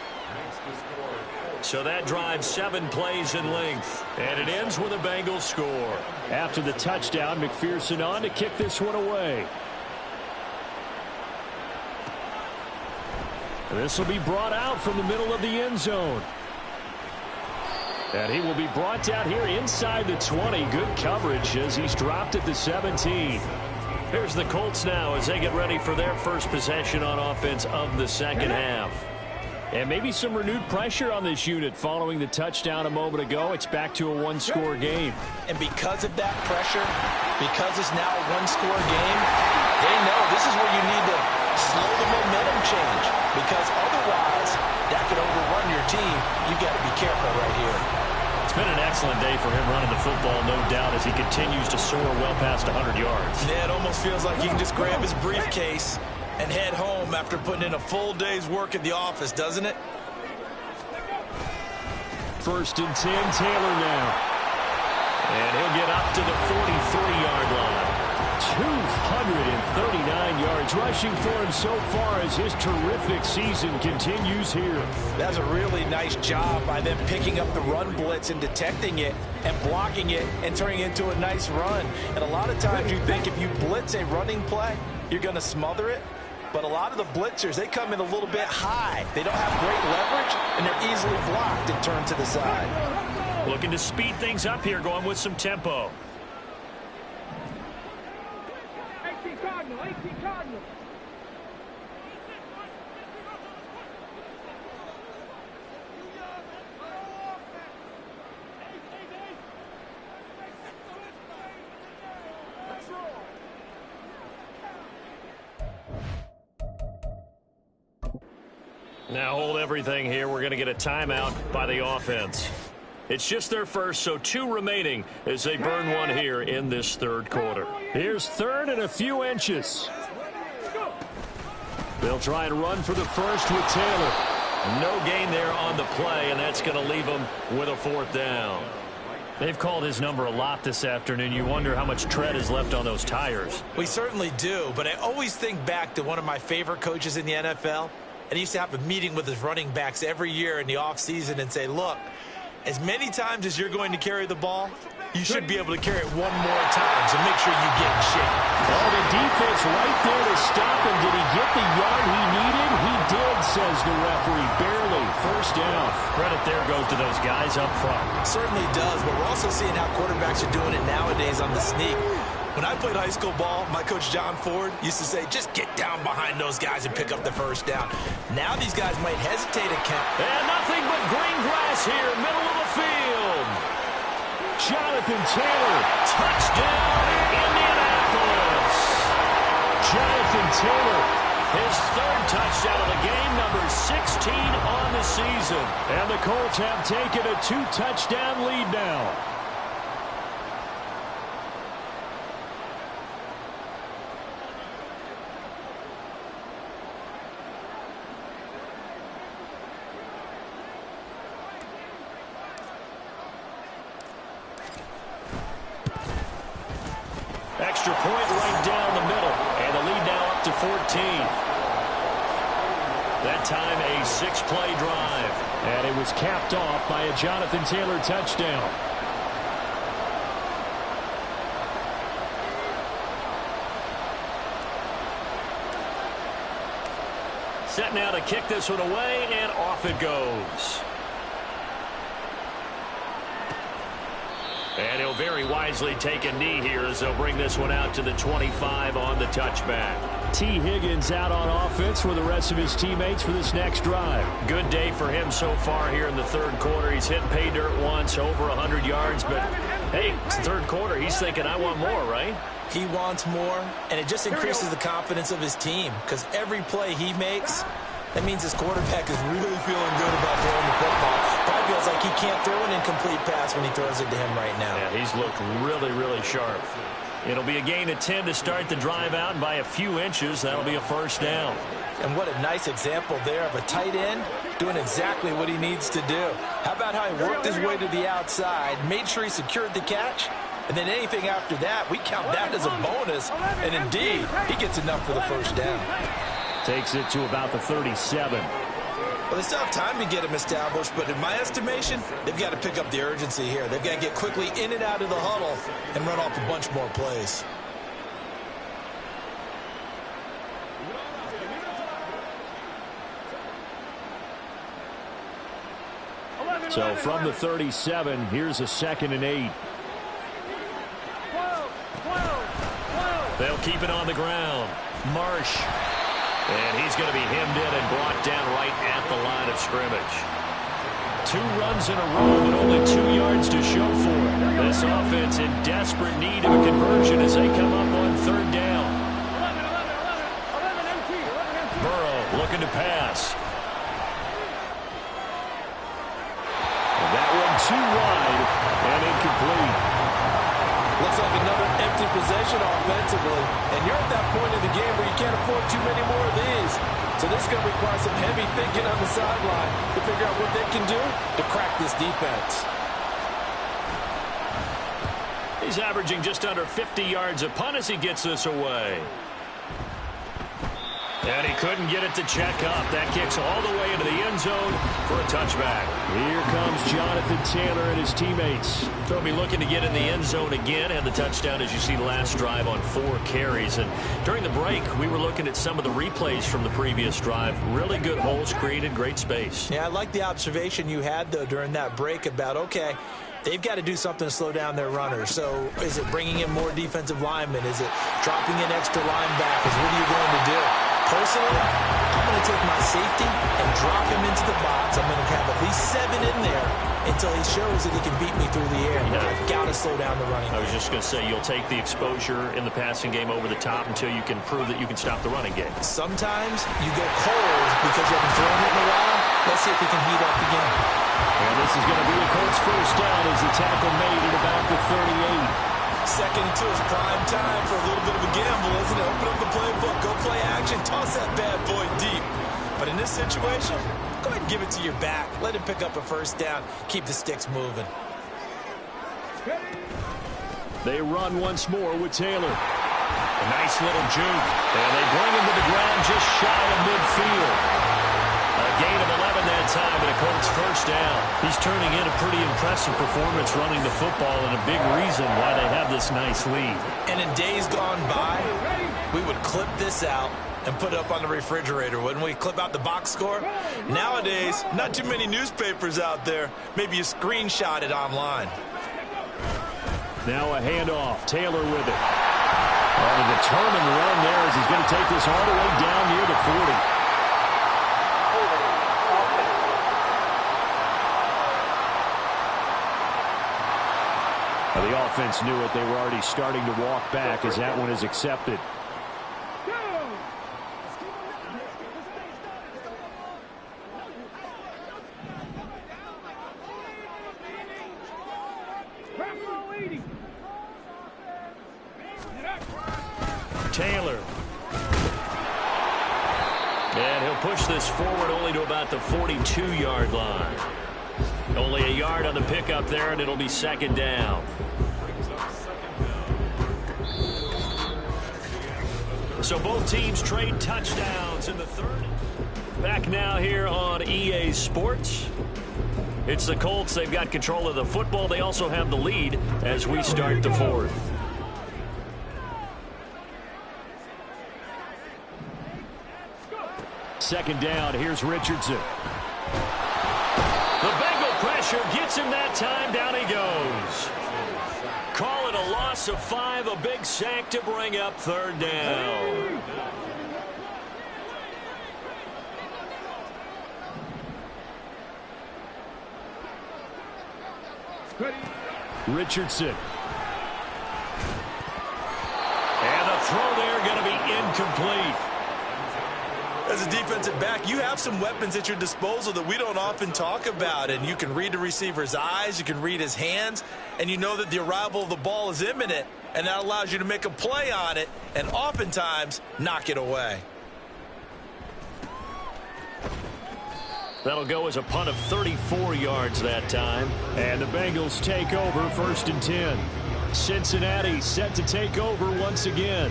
So that drives 7 plays in length, and it ends with a Bengals score. After the touchdown, McPherson on to kick this one away. This will be brought out from the middle of the end zone. And he will be brought down here inside the 20. Good coverage as he's dropped at the 17. Here's the Colts now as they get ready for their first possession on offense of the 2nd half. And maybe some renewed pressure on this unit following the touchdown a moment ago. It's back to a 1-score game. And because of that pressure, because it's now a 1-score game, they know this is where you need to slow the momentum change, because otherwise that could overrun your team. You've got to be careful right here. It's been an excellent day for him running the football, no doubt, as he continues to soar well past 100 yards. Yeah, it almost feels like he can just grab his briefcase and head home after putting in a full day's work at the office, doesn't it? 1st and 10, Taylor now. And he'll get up to the 43-yard line. 239 yards rushing for him so far as his terrific season continues here. That's a really nice job by them picking up the run blitz and detecting it and blocking it and turning it into a nice run. And a lot of times you think if you blitz a running play, you're going to smother it. But a lot of the blitzers, they come in a little bit high. They don't have great leverage, and they're easily blocked and turned to the side. Looking to speed things up here, going with some tempo. 18 Cardinal. Now hold everything here. We're going to get a timeout by the offense. It's just their first, so 2 remaining as they burn one here in this 3rd quarter. Here's 3rd and a few inches. They'll try and run for the first with Taylor. No gain there on the play, and that's going to leave them with a 4th down. They've called his number a lot this afternoon. You wonder how much tread is left on those tires. We certainly do, but I always think back to one of my favorite coaches in the NFL. And he used to have a meeting with his running backs every year in the offseason and say, look, as many times as you're going to carry the ball, you should be able to carry it 1 more time, so make sure you get in shape. Oh, the defense right there to stop him. Did he get the yard he needed? He did, says the referee. Barely. 1st down. Credit there goes to those guys up front. Certainly does, but we're also seeing how quarterbacks are doing it nowadays on the sneak. When I played high school ball, my coach John Ford used to say, just get down behind those guys and pick up the 1st down. Now these guys might hesitate to count. And nothing but green grass here, middle of the field. Jonathan Taylor, touchdown, Indianapolis. Jonathan Taylor, his 3rd touchdown of the game, number 16 on the season. And the Colts have taken a 2-touchdown lead now. Extra point right down the middle, and the lead now up to 14. That time a 6-play drive. And it was capped off by a Jonathan Taylor touchdown. Set now to kick this one away, and off it goes. And he'll very wisely take a knee here as they'll bring this one out to the 25 on the touchback. T. Higgins out on offense for the rest of his teammates for this next drive. Good day for him so far here in the third quarter. He's hit pay dirt once, over 100 yards, but hey, it's the third quarter. He's thinking, I want more, right? He wants more, and it just increases the confidence of his team because every play he makes, that means his quarterback is really feeling good about throwing the football. Probably feels like he can't throw an incomplete pass when he throws it to him right now. Yeah, he's looked really, really sharp. It'll be a gain of 10 to start the drive out, and by a few inches, that'll be a first down. And what a nice example there of a tight end doing exactly what he needs to do. How about how he worked his way to the outside, made sure he secured the catch, and then anything after that, we count that as a bonus. And indeed, he gets enough for the first down. Takes it to about the 37. Well, they still have time to get him established, but in my estimation, they've got to pick up the urgency here. They've got to get quickly in and out of the huddle and run off a bunch more plays. So from the 37, here's a 2nd and 8. They'll keep it on the ground. Marsh. And he's going to be hemmed in and brought down right at the line of scrimmage. 2 runs in a row, but only 2 yards to show for it. This offense in desperate need of a conversion as they come up on 3rd down. Burrow looking to pass. And that one too wide and incomplete. Looks like another empty possession offensively. And you're at that point in the game where you can't afford too many more of these. So this is going to require some heavy thinking on the sideline to figure out what they can do to crack this defense. He's averaging just under 50 yards a punt as he gets this away. And he couldn't get it to check up. That kicks all the way into the end zone for a touchback. Here comes Jonathan Taylor and his teammates. They'll be looking to get in the end zone again. Had the touchdown, as you see, last drive on 4 carries. And during the break, we were looking at some of the replays from the previous drive. Really good holes created, great space. Yeah, I like the observation you had, though, during that break about, okay, they've got to do something to slow down their runners. So is it bringing in more defensive linemen? Is it dropping in extra linebackers? What are you going to do? Personally, I'm going to take my safety and drop him into the box. I'm going to have at least 7 in there until he shows that he can beat me through the air. Yeah. I've got to slow down the running game. I was just going to say, you'll take the exposure in the passing game over the top until you can prove that you can stop the running game. Sometimes you go cold because you haven't thrown it in a while. Let's see if he can heat up again. And this is going to be a Colts first down as the tackle made at about the 38. 2nd and 2 is prime time for a little bit of a gamble, isn't it? Open up the playbook, go play action, toss that bad boy deep. But in this situation, go ahead and give it to your back. Let him pick up a first down. Keep the sticks moving. They run once more with Taylor. A nice little juke. And they bring him to the ground just shy of midfield. A gain of 11 that time and a Colts first down. He's turning in a pretty impressive performance running the football and a big reason why they have this nice lead. And in days gone by, we would clip this out and put it up on the refrigerator, wouldn't we? Clip out the box score. Nowadays, not too many newspapers out there. Maybe you screenshot it online. Now a handoff. Taylor with it. On a determined run there as he's going to take this all the way down near the 40. The offense knew it. They were already starting to walk back as that one is accepted. Taylor. And he'll push this forward only to about the 42-yard line. Only a yard on the pickup there, and it'll be 2nd down. So both teams trade touchdowns in the third. Back now here on EA Sports. It's the Colts. They've got control of the football. They also have the lead as we start the fourth. Second down. Here's Richardson. The Bengal pressure gets him that time. Down he goes. Call it a loss of 5. A big sack to bring up third down. Richardson. And the throw there going to be incomplete. As a defensive back, you have some weapons at your disposal that we don't often talk about. And you can read the receiver's eyes, you can read his hands, and you know that the arrival of the ball is imminent. And that allows you to make a play on it and oftentimes knock it away. That'll go as a punt of 34 yards that time. And the Bengals take over 1st and 10. Cincinnati set to take over once again.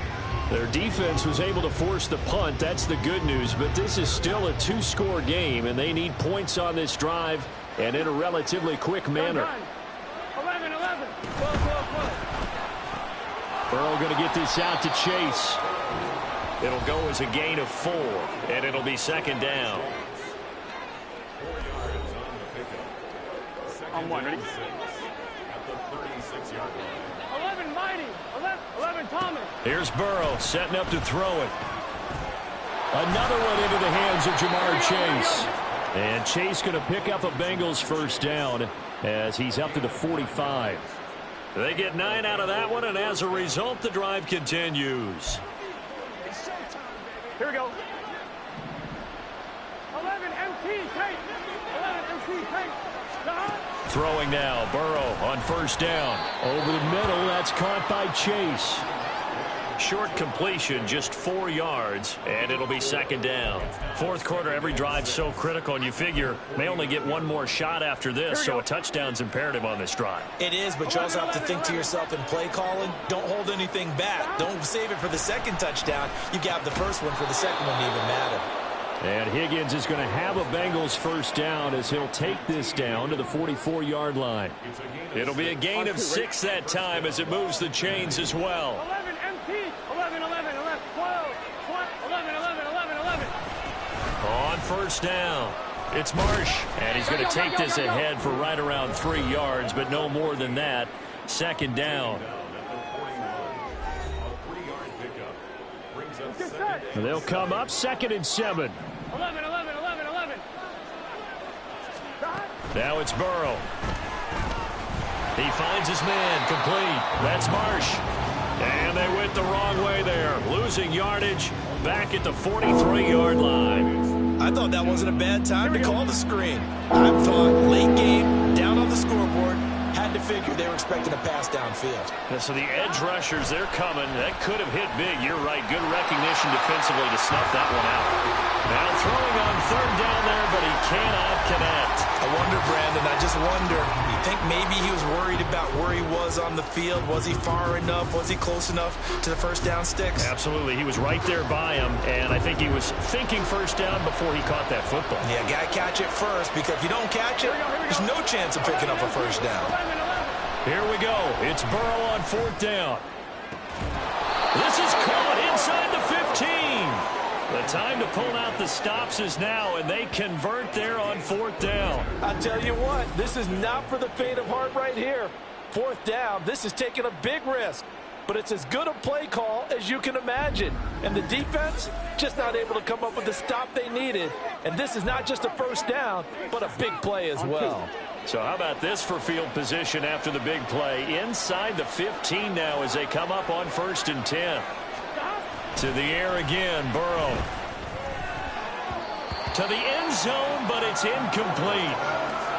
Their defense was able to force the punt. That's the good news. But this is still a 2-score game, and they need points on this drive and in a relatively quick manner. 11. Burrow going to get this out to Chase. It'll go as a gain of 4, and it'll be second down. On one, ready? 11 Mighty. 11 Thomas. Here's Burrow setting up to throw it. Another one into the hands of Jamar Chase. And Chase going to pick up a Bengals first down as he's up to the 45. They get 9 out of that one, and as a result, the drive continues. Here we go. 11 MT tape. 11 MT tape. Throwing now, Burrow on first down. Over the middle, that's caught by Chase. Short completion, just 4 yards, and it'll be second down. Fourth quarter, every drive's so critical, and you figure may only get one more shot after this, so a touchdown's imperative on this drive. It is, but you also have to think to yourself in play calling, don't hold anything back. Don't save it for the second touchdown. You got the first one for the second one to even matter. And Higgins is going to have a Bengals first down as he'll take this down to the 44-yard line. It'll be a gain of 6 that time as it moves the chains as well. 11 MT. 11, 12, 11. On first down, it's Marsh. And he's going to take this ahead for right around 3 yards, but no more than that. Second down. They'll come up 2nd and 7. 11. Now it's Burrow. He finds his man, complete. That's Marsh. And they went the wrong way there. Losing yardage back at the 43-yard line. I thought that wasn't a bad time to call the screen. I thought late game, down on the scoreboard, had to figure they were expecting a pass downfield. Yeah, so the edge rushers, they're coming. That could have hit big. You're right. Good recognition defensively to snuff that one out. Now throwing on third down there, but he cannot connect. I wonder, Brandon, I just wonder, you think maybe he was worried about where he was on the field? Was he far enough? Was he close enough to the first down sticks? Absolutely. He was right there by him, and I think he was thinking first down before he caught that football. Yeah, got to catch it first, because if you don't catch it, there's no chance of picking up a first down. Here we go. It's Burrow on fourth down. This is caught inside the 15. The time to pull out the stops is now, and they convert there on fourth down. I tell you what, this is not for the faint of heart right here. Fourth down, this is taking a big risk, but it's as good a play call as you can imagine. And the defense just not able to come up with the stop they needed. And this is not just a first down, but a big play as well. So how about this for field position after the big play? Inside the 15 now as they come up on 1st and 10. To the air again, Burrow. To the end zone, but it's incomplete.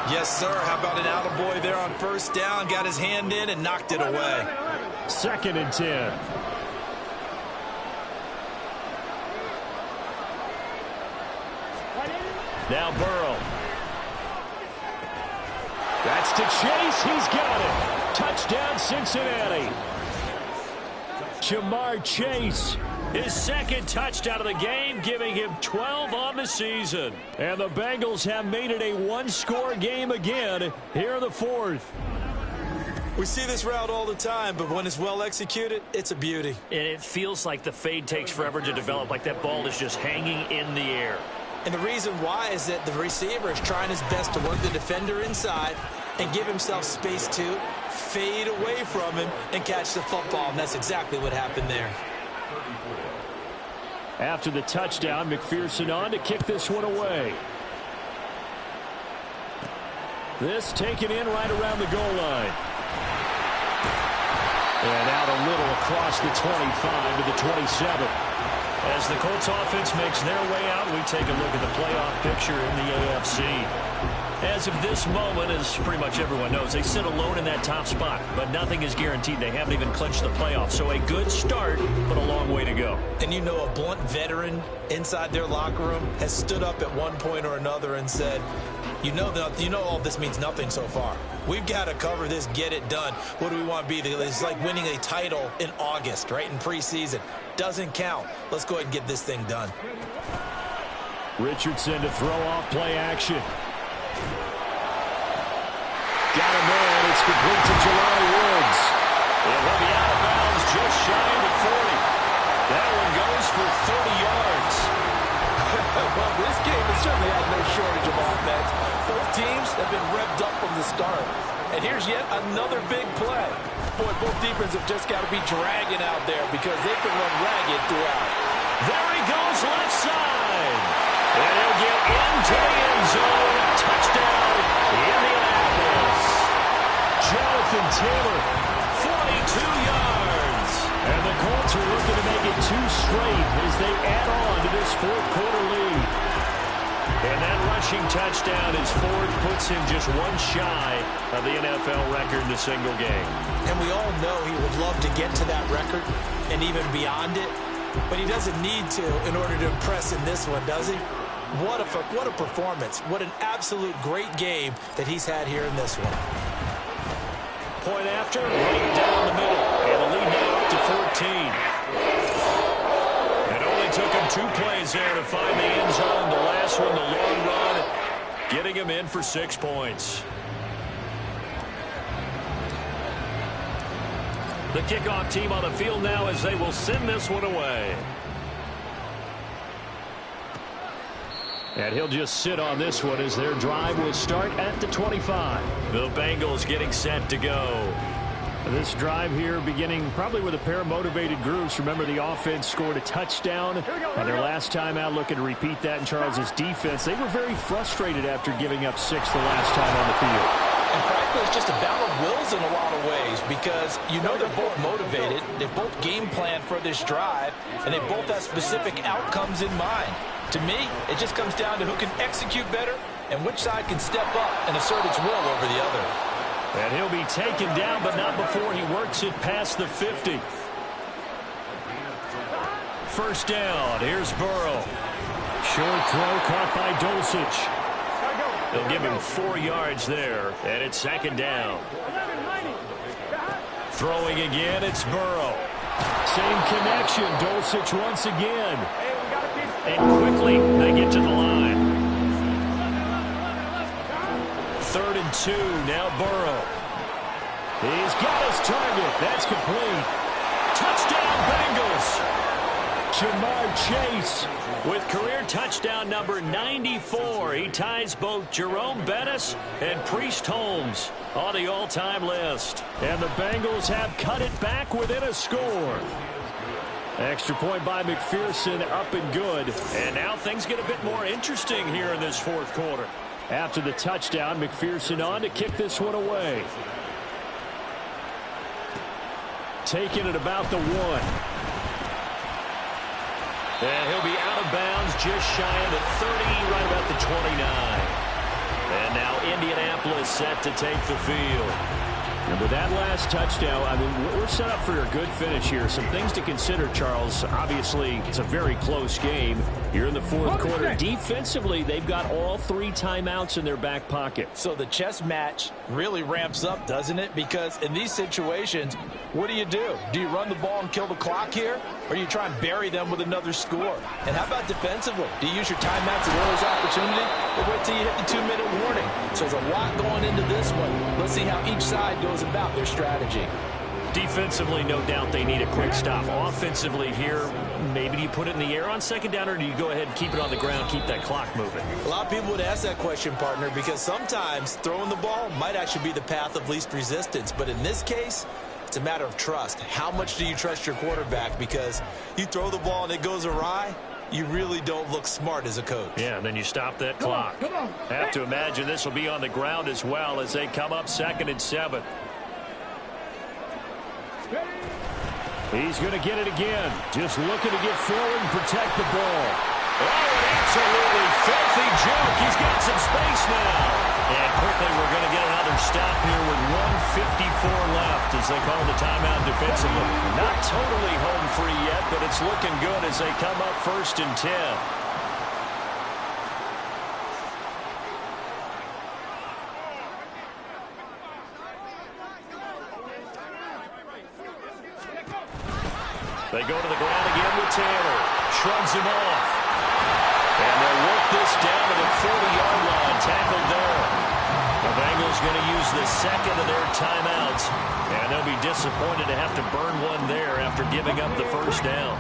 Yes, sir. How about an attaboy there on first down? Got his hand in and knocked it away. 2nd and 10. Now Burrow. That's to Chase. He's got it. Touchdown, Cincinnati. Jamar Chase, his second touchdown of the game, giving him 12 on the season. And the Bengals have made it a one-score game again here in the fourth. We see this route all the time, but when it's well executed, it's a beauty. And it feels like the fade takes forever to develop, like that ball is just hanging in the air. And the reason why is that the receiver is trying his best to work the defender inside and give himself space to fade away from him and catch the football. And that's exactly what happened there. After the touchdown, McPherson on to kick this one away. This taken in right around the goal line. And out a little across the 25 to the 27. As the Colts offense makes their way out, we take a look at the playoff picture in the AFC. As of this moment, as pretty much everyone knows, they sit alone in that top spot, but nothing is guaranteed. They haven't even clinched the playoffs, so a good start, but a long way to go. And you know, a blunt veteran inside their locker room has stood up at one point or another and said, you know all this means nothing so far. We've got to cover this, get it done. What do we want to be? It's like winning a title in August, right, in preseason. Doesn't count. Let's go ahead and get this thing done. Richardson to throw off play action. Got him there, and it's complete to Jelani Woods. It will be out of bounds just shy of the 40. That one goes for 30 yards. Well, this game has certainly had no shortage of offense. Both teams have been revved up from the start. And here's yet another big play. Boy, both defenses have just got to be dragging out there because they can run ragged throughout. There he goes left side. And he'll get into the end zone. Touchdown, Indianapolis. Jonathan Taylor, 42 yards. And the Colts are looking to make it 2 straight as they add on to this fourth quarter lead. And that rushing touchdown as Ford puts him just one shy of the NFL record in a single game. And we all know he would love to get to that record and even beyond it, but he doesn't need to in order to impress in this one, does he? What a performance. What an absolute great game that he's had here in this one. Point after, right down the middle. And the lead now up to 14. It only took him 2 plays there to find the end zone. The last one, the long run, getting him in for 6 points. The kickoff team on the field now as they will send this one away. And he'll just sit on this one as their drive will start at the 25. The Bengals getting set to go. This drive here beginning probably with a pair of motivated groups. Remember, the offense scored a touchdown on their last time out, looking to repeat that in Charles's defense. They were very frustrated after giving up 6 the last time on the field. And frankly, it's just a battle of wills in a lot of ways because you know they're both motivated. They both game plan for this drive, and they both have specific outcomes in mind. To me, it just comes down to who can execute better and which side can step up and assert its will over the other. And he'll be taken down, but not before he works it past the 50. First down. Here's Burrow. Short throw caught by Dulcich. They'll give him 4 yards there, and it's second down. Throwing again, it's Burrow. Same connection, Dulcich once again. And quickly, they get to the line. 3rd and 2, now Burrow. He's got his target. That's complete. Touchdown, Bengals. Jamar Chase with career touchdown number 94. He ties both Jerome Bettis and Priest Holmes on the all-time list. And the Bengals have cut it back within a score. Extra point by McPherson, up and good. And now things get a bit more interesting here in this fourth quarter. After the touchdown, McPherson on to kick this one away. Taking it about the 1. And he'll be out of bounds just shy of the 30, right about the 29. And now Indianapolis set to take the field. And with that last touchdown, I mean, we're set up for a good finish here. Some things to consider, Charles. Obviously, it's a very close game. Here in the fourth quarter. Defensively, they've got all 3 timeouts in their back pocket. So the chess match really ramps up, doesn't it? Because in these situations, what do? Do you run the ball and kill the clock here? Or do you try and bury them with another score? And how about defensively? Do you use your timeouts as early as opportunity? Or wait till you hit the 2-minute warning? So there's a lot going into this one. Let's see how each side goes about their strategy. Defensively, no doubt they need a quick stop. Offensively here, maybe do you put it in the air on second down, or do you go ahead and keep it on the ground, keep that clock moving? A lot of people would ask that question, partner, because sometimes throwing the ball might actually be the path of least resistance. But in this case, it's a matter of trust. How much do you trust your quarterback? Because you throw the ball and it goes awry, you really don't look smart as a coach. Yeah, and then you stop that clock. Have to imagine this will be on the ground as well as they come up 2nd and 7. He's going to get it again. Just looking to get forward and protect the ball. Oh, an absolutely filthy juke. He's got some space now. And quickly we're going to get another stop here with 1:54 left as they call the timeout defensively. Not totally home free yet, but it's looking good as they come up 1st and 10. They go to the ground again with Taylor. Shrugs him off. And they'll work this down to the 40-yard line. Tackled there. The Bengals going to use the 2nd of their timeouts. And they'll be disappointed to have to burn one there after giving up the 1st down.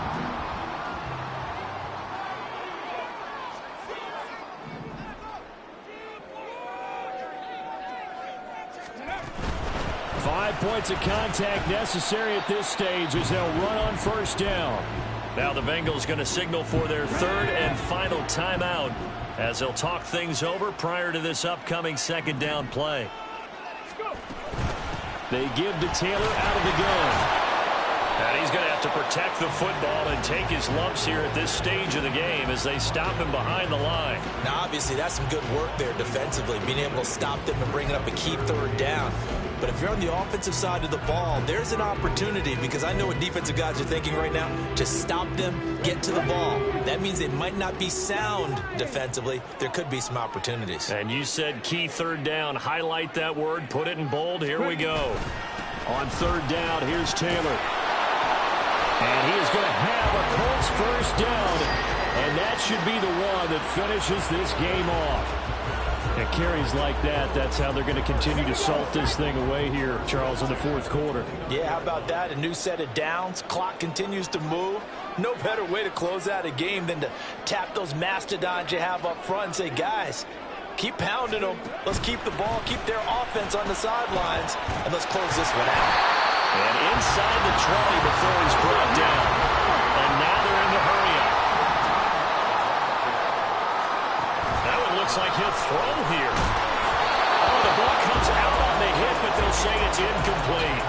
Points of contact necessary at this stage as they'll run on 1st down. Now the Bengals going to signal for their 3rd and final timeout as they'll talk things over prior to this upcoming 2nd down play. They give to Taylor out of the gun. And he's going to have to protect the football and take his lumps here at this stage of the game as they stop him behind the line. Now, obviously, that's some good work there defensively, being able to stop them and bringing up a key 3rd down. But if you're on the offensive side of the ball, there's an opportunity, because I know what defensive guys are thinking right now, to stop them, get to the ball. That means they might not be sound defensively. There could be some opportunities. And you said key 3rd down. Highlight that word. Put it in bold. Here we go. On 3rd down, here's Taylor. And he is going to have a Colts 1st down. And that should be the one that finishes this game off. And carries like that, that's how they're going to continue to salt this thing away here, Charles, in the 4th quarter. Yeah, how about that? A new set of downs. Clock continues to move. No better way to close out a game than to tap those mastodons you have up front and say, guys, keep pounding them. Let's keep the ball, keep their offense on the sidelines, and let's close this one out. And inside the 20 before he's brought down. And now they're in the hurry-up. That one looks like he'll throw here. Oh, the ball comes out on the hit, but they'll say it's incomplete.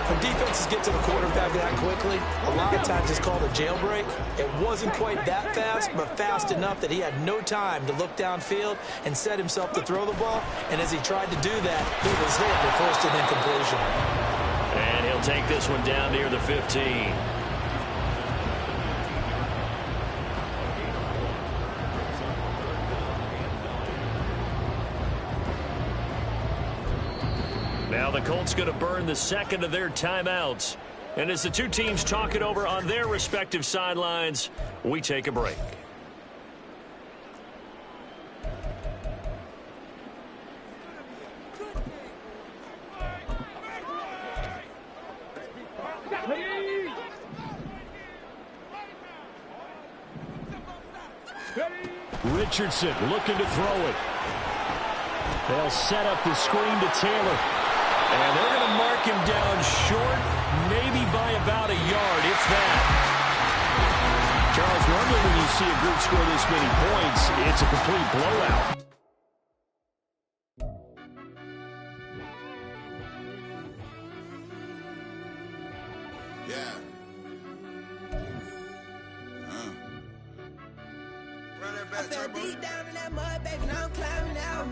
When defenses get to the quarterback that quickly, a lot of times it's called a jailbreak. It wasn't quite that fast, but fast enough that he had no time to look downfield and set himself to throw the ball. And as he tried to do that, he was hit and forced an incompletion. And he'll take this one down near the 15. Now the Colts going to burn the 2nd of their timeouts. And as the two teams talk it over on their respective sidelines, we take a break. Richardson looking to throw it. They'll set up the screen to Taylor. And they're going to mark him down short, maybe by about a yard, if that. Charles, normally when you see a group score this many points, it's a complete blowout. Yeah. Run that back, turbo. Deep down in that mud, baby, now I'm climbing out.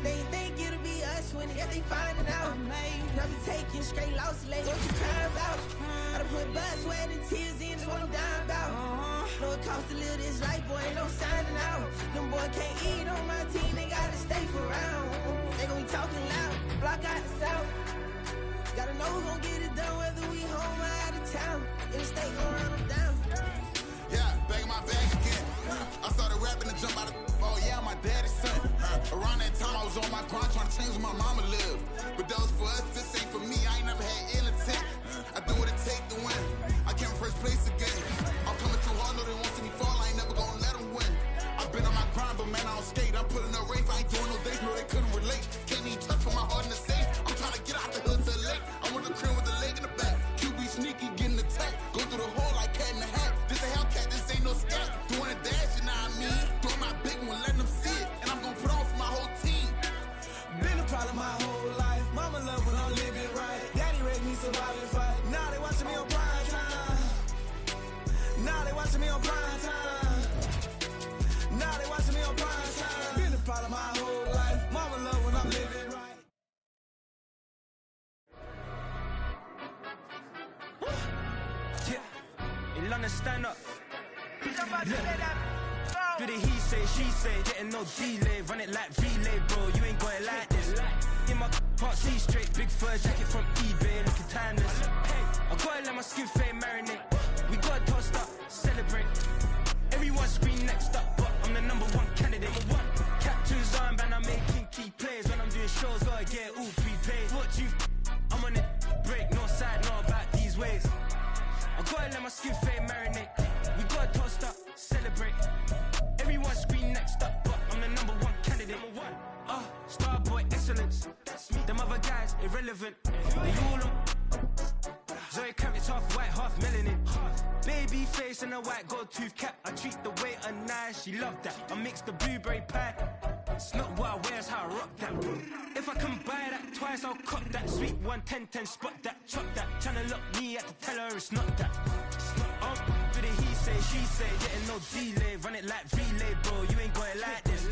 They think it'll be us when winning, yeah, they finding out. Never taking straight losses, like what you crying about? I done put blood, sweat, and tears in, that's what I'm dying about. Know it costs to live this life, boy, ain't no signing out. Them boy can't eat on my team, they gotta stay for round. They gon' be talking loud, block out the south. Gotta know who gon' get it done, whether we home or out of town. In the state gon' run them down. Yeah, back in my bag again. I started rapping and jump out of, oh yeah, my daddy's son. Around that time I was on my grind trying to change where my mama lived. But that was for us, this ain't for me, I ain't never had ill intent. I do what it take to win. I came in first place again. I'm coming too hard, know they want to see me fall, I ain't never gonna let them win. I've been on my grind, but man, I don't skate. I'm putting up race, I ain't doing no days, no, they couldn't relate. Can't even touch for my heart in the safe. I'm trying to get out the hood to the lake. I want the crib with the leg in the back. QB sneaky, getting attacked. Go through the hole like cat in the hat. This a Hellcat, this ain't no scat. Doing a dash, you know what I mean? Doing my big one, letting them see it. And I'm gonna put on for my whole team. Been a problem my whole life. Mama love when I'm living right. Daddy raised me survive and fight. Now they watching me on prime time. Now they watching me on prime time. Now they watching me on prime time. Been a problem my whole life. Mama love when I'm living right. Yeah, in London, stand up. Do the he say, she say, getting no delay. Run it like relay, bro, you ain't got it like this. In my can't see straight, big fur jacket from eBay, looking timeless. I gotta let my skin fade marinate. We gotta toast up, celebrate. Everyone scream next up, but I'm the #1 candidate. Captain's armband, I'm making key plays. When I'm doing shows, gotta get all prepaid. What you I'm on it, break, no side, no about these ways. I gotta let my skin fade marinate. We gotta toast up, celebrate. Everyone scream next up, but I'm the #1 candidate. Starboy excellence. Them other guys irrelevant. They all on. Zoe Kravitz half white, half melanin. Baby face and a white gold tooth cap. I treat the waiter nice, she love that. I mix the blueberry pie. It's not what I wear, it's how I rock that. If I can buy that twice, I'll cop that. Sweet 110, spot that, chop that. Tryna lock me at the tell her it's not that. Do the he say, she say, getting no delay. Run it like relay, bro, you ain't got it like this.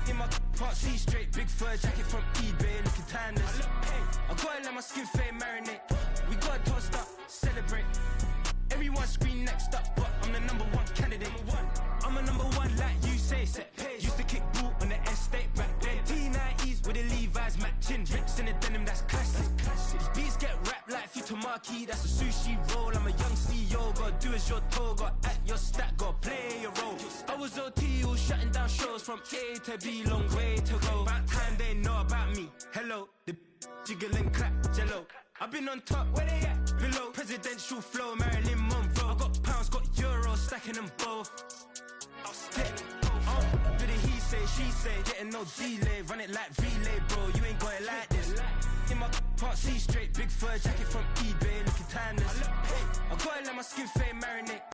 In my can't see straight, big fur jacket from eBay, looking timeless. I gotta let my skin fade marinate. We gotta toast up, celebrate. Everyone scream next up, but I'm the #1 candidate. I'm a #1 like you say, set pace. Used to kick boot on the estate back then. T90s with the Levi's matching. Rips in the denim, that's classic. These beats get wrapped like Futamaki, that's a sushi roll. I'm a young CEO, gotta do as you're told. Gotta act your stat, gotta play your role. I was OT, all shutting down shows from A to B, long way to go. About time they know about me. Hello, the jiggle and clap, jello. I've been on top, where they at? Below, presidential flow, Marilyn Monroe. I got pounds, got euros, stacking them both. Do the he say, she say, getting no delay. Run it like relay, bro, you ain't got it like this. In my can't see straight, big fur jacket from eBay, looking timeless. I gotta let my skin fade marinate.